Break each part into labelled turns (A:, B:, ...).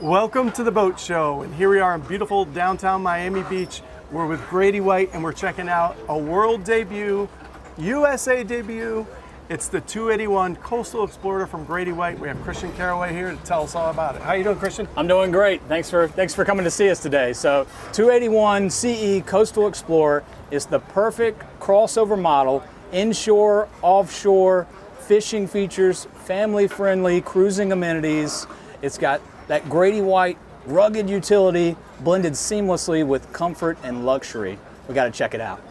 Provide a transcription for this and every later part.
A: Welcome to the boat show, and here we are in beautiful downtown Miami Beach. We're with grady-white and we're checking out a world debut, USA debut. It's the 281 Coastal Explorer from grady-white. We have Christian Carraway here to tell us all about it. How you doing, Christian?
B: I'm doing great. Thanks for coming to see us today. So 281 CE Coastal Explorer is the perfect crossover model, inshore, offshore, fishing features, family-friendly cruising amenities. It's got that grady-white rugged utility blended seamlessly with comfort and luxury. We got to check it out.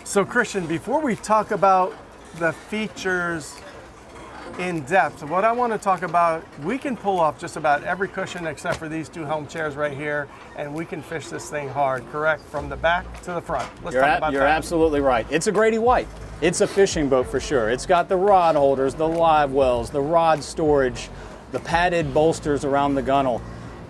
A: So Christian, before we talk about the features in depth, what I want to talk about, we can pull off just about every cushion except for these two helm chairs right here, and we can fish this thing hard, correct? From the back to the front. Let's talk about that.
B: You're absolutely right. It's a grady-white. It's a fishing boat for sure. It's got the rod holders, the live wells, the rod storage, the padded bolsters around the gunnel.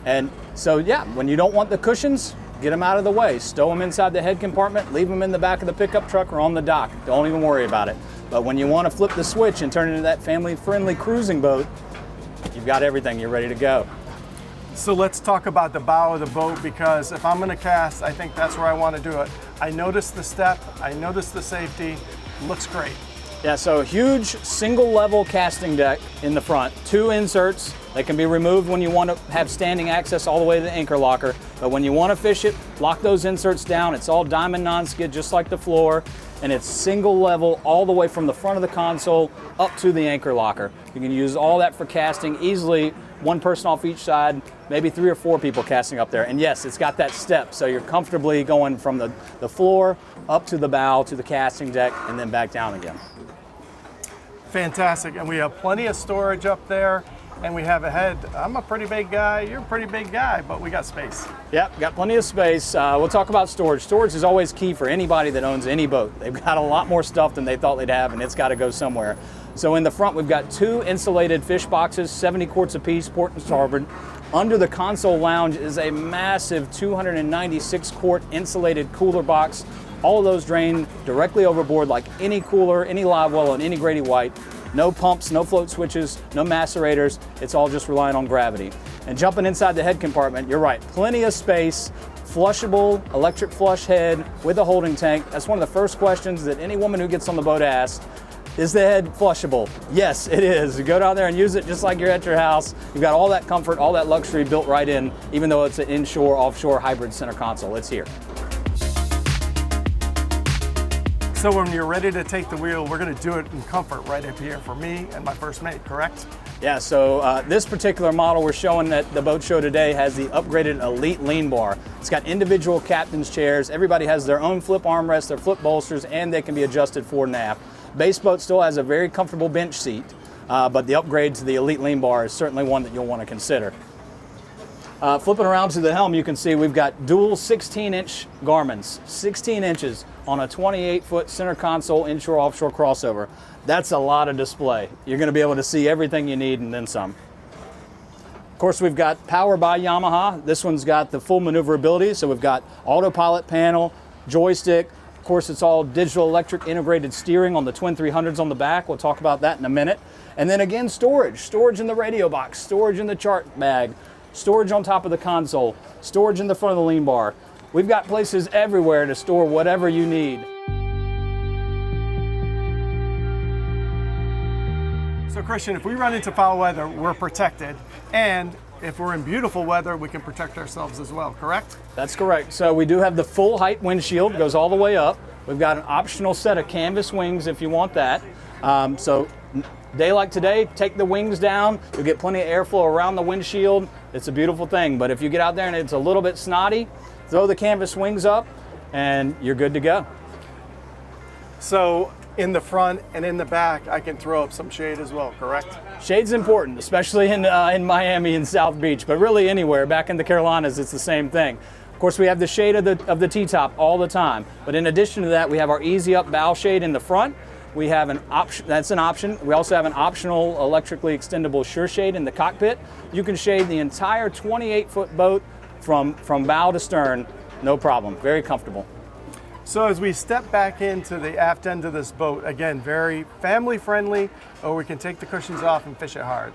B: And so yeah, when you don't want the cushions, get them out of the way. Stow them inside the head compartment, leave them in the back of the pickup truck or on the dock. Don't even worry about it. But when you want to flip the switch and turn it into that family-friendly cruising boat, you've got everything, you're ready to go.
A: So let's talk about the bow of the boat, because if I'm going to cast, I think that's where I want to do it. I noticed the step, I noticed the safety, looks great.
B: Yeah, so a huge single level casting deck in the front, 2 inserts. They can be removed when you want to have standing access all the way to the anchor locker. But when you want to fish it, lock those inserts down. It's all diamond non-skid just like the floor, and it's single level all the way from the front of the console up to the anchor locker. You can use all that for casting easily, one person off each side, maybe 3 or 4 people casting up there. And yes, it's got that step, so you're comfortably going from the floor up to the bow to the casting deck and then back down again.
A: Fantastic, and we have plenty of storage up there, and we have a head. I'm a pretty big guy, you're a pretty big guy, but we got space.
B: Yep, got plenty of space. We'll talk about storage. Storage is always key for anybody that owns any boat. They've got a lot more stuff than they thought they'd have, and it's got to go somewhere. So in the front, we've got 2 insulated fish boxes, 70 quarts apiece, port and starboard. Under the console lounge is a massive 296 quart insulated cooler box. All of those drain directly overboard like any cooler, any live well, and any grady-white. No pumps, no float switches, no macerators. It's all just relying on gravity. And jumping inside the head compartment, you're right, plenty of space, flushable electric flush head with a holding tank. That's one of the first questions that any woman who gets on the boat asks. Is the head flushable? Yes, it is. You go down there and use it just like you're at your house. You've got all that comfort, all that luxury built right in, even though it's an inshore, offshore hybrid center console. It's here.
A: So when you're ready to take the wheel, we're going to do it in comfort right up here for me and my first mate, correct?
B: Yeah, so this particular model we're showing at the boat show today has the upgraded Elite Lean Bar. It's got individual captain's chairs. Everybody has their own flip armrests, their flip bolsters, and they can be adjusted fore and aft. Base boat still has a very comfortable bench seat, but the upgrade to the Elite Lean Bar is certainly one that you'll want to consider. Flipping around to the helm, you can see we've got dual 16-inch Garmins, 16 inches on a 28-foot center console inshore-offshore crossover. That's a lot of display. You're going to be able to see everything you need and then some. Of course, we've got power by Yamaha. This one's got the full maneuverability, so we've got autopilot panel, joystick. Of course, it's all digital electric integrated steering on the twin 300s on the back. We'll talk about that in a minute. And then again, storage in the radio box, storage in the chart bag, storage on top of the console, storage in the front of the lean bar. We've got places everywhere to store whatever you need.
A: So Christian, if we run into foul weather, we're protected, and if we're in beautiful weather, we can protect ourselves as well, correct?
B: That's correct. So we do have the full height windshield, goes all the way up. We've got an optional set of canvas wings if you want that. So day like today, take the wings down, you'll get plenty of airflow around the windshield. It's a beautiful thing, but if you get out there and it's a little bit snotty, throw the canvas wings up and you're good to go.
A: So in the front and in the back, I can throw up some shade as well, correct?
B: Shade's important, especially in Miami and South Beach, but really anywhere. Back in the Carolinas, it's the same thing. Of course, we have the shade of the T-top all the time, but in addition to that, we have our easy up bow shade in the front. We have an option, that's an option. We also have an optional electrically extendable sure shade in the cockpit. You can shade the entire 28-foot boat from bow to stern, no problem, very comfortable.
A: So as we step back into the aft end of this boat, again, very family friendly, or we can take the cushions off and fish it hard.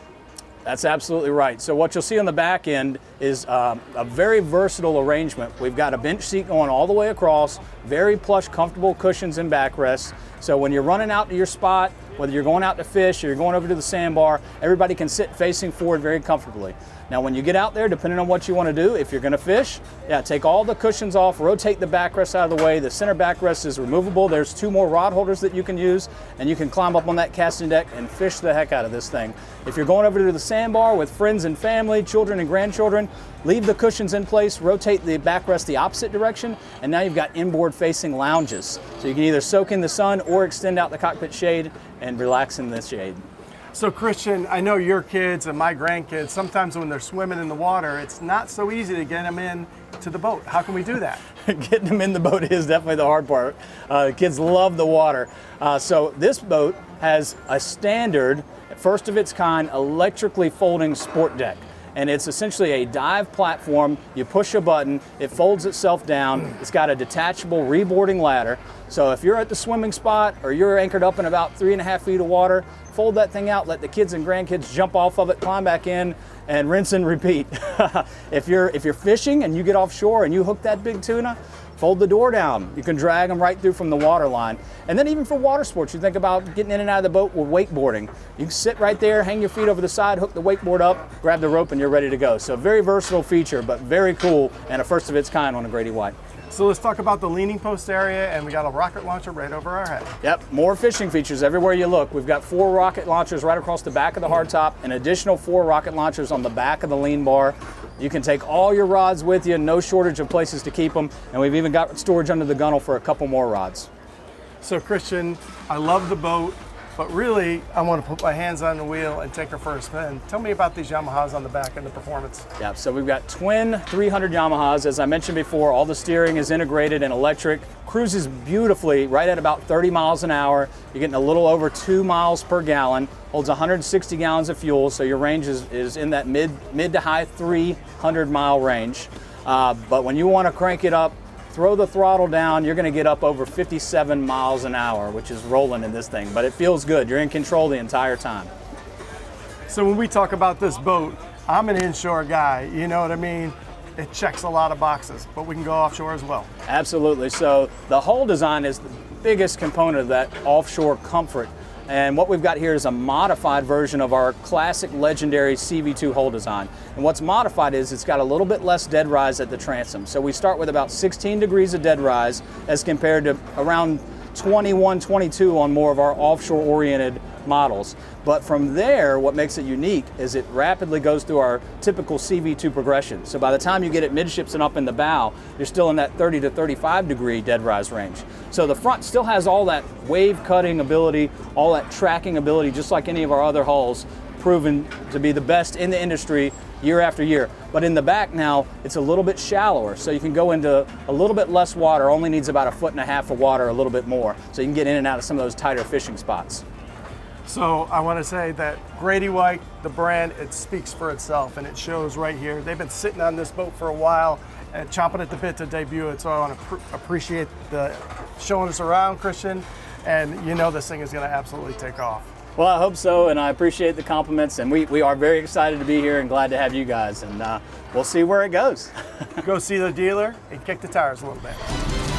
B: That's absolutely right. So what you'll see on the back end is a very versatile arrangement. We've got a bench seat going all the way across, very plush, comfortable cushions and backrests. So when you're running out to your spot, whether you're going out to fish or you're going over to the sandbar, everybody can sit facing forward very comfortably. Now when you get out there, depending on what you want to do, if you're going to fish, take all the cushions off, rotate the backrest out of the way. The center backrest is removable. There's 2 more rod holders that you can use, and you can climb up on that casting deck and fish the heck out of this thing. If you're going over to the sandbar with friends and family, children and grandchildren, leave the cushions in place, rotate the backrest the opposite direction, and now you've got inboard facing lounges. So you can either soak in the sun or extend out the cockpit shade and relax in the shade.
A: So Christian, I know your kids and my grandkids, sometimes when they're swimming in the water, it's not so easy to get them in to the boat. How can we do that?
B: Getting them in the boat is definitely the hard part. Kids love the water. So this boat has a standard, first of its kind, electrically folding sport deck. And it's essentially a dive platform. You push a button, it folds itself down. It's got a detachable reboarding ladder. So if you're at the swimming spot or you're anchored up in about 3.5 feet of water, fold that thing out, let the kids and grandkids jump off of it, climb back in, and rinse and repeat. If you're fishing and you get offshore and you hook that big tuna, fold the door down. You can drag them right through from the water line. And then even for water sports, you think about getting in and out of the boat with wakeboarding. You can sit right there, hang your feet over the side, hook the wakeboard up, grab the rope, and you're ready to go. So very versatile feature, but very cool and a first of its kind on a grady-white.
A: So let's talk about the leaning post area, and we got a rocket launcher right over our head.
B: Yep, more fishing features everywhere you look. We've got 4 rocket launchers right across the back of the hardtop, an additional 4 rocket launchers on the back of the lean bar. You can take all your rods with you, no shortage of places to keep them, and we've even got storage under the gunnel for a couple more rods.
A: So Christian, I love the boat, but really I want to put my hands on the wheel and take her for a spin. Tell me about these Yamahas on the back and the performance.
B: Yeah, so we've got twin 300 Yamahas. As I mentioned before, all the steering is integrated and electric. Cruises beautifully right at about 30 miles an hour. You're getting a little over 2 miles per gallon. Holds 160 gallons of fuel, so your range is in that mid to high 300 mile range. But when you want to crank it up, throw the throttle down, you're going to get up over 57 miles an hour, which is rolling in this thing, but it feels good. You're in control the entire time.
A: So when we talk about this boat, I'm an inshore guy, you know what I mean? It checks a lot of boxes, but we can go offshore as well.
B: Absolutely. So the hull design is the biggest component of that offshore comfort. And what we've got here is a modified version of our classic legendary CV2 hull design. And what's modified is it's got a little bit less dead rise at the transom. So we start with about 16 degrees of dead rise as compared to around 21, 22 on more of our offshore oriented models. But from there, what makes it unique is it rapidly goes through our typical CV2 progression. So by the time you get it midships and up in the bow, you're still in that 30 to 35 degree dead rise range. So the front still has all that wave cutting ability, all that tracking ability, just like any of our other hulls, proven to be the best in the industry year after year. But in the back now, it's a little bit shallower, so you can go into a little bit less water, only needs about 1.5 feet of water, a little bit more, so you can get in and out of some of those tighter fishing spots.
A: So I want to say that grady-white, the brand, it speaks for itself, and it shows right here. They've been sitting on this boat for a while and chomping at the bit to debut it, so I want to appreciate the showing us around, Christian, and you know this thing is going to absolutely take off.
B: Well, I hope so, and I appreciate the compliments, and we are very excited to be here and glad to have you guys, and we'll see where it goes.
A: Go see the dealer and kick the tires a little bit.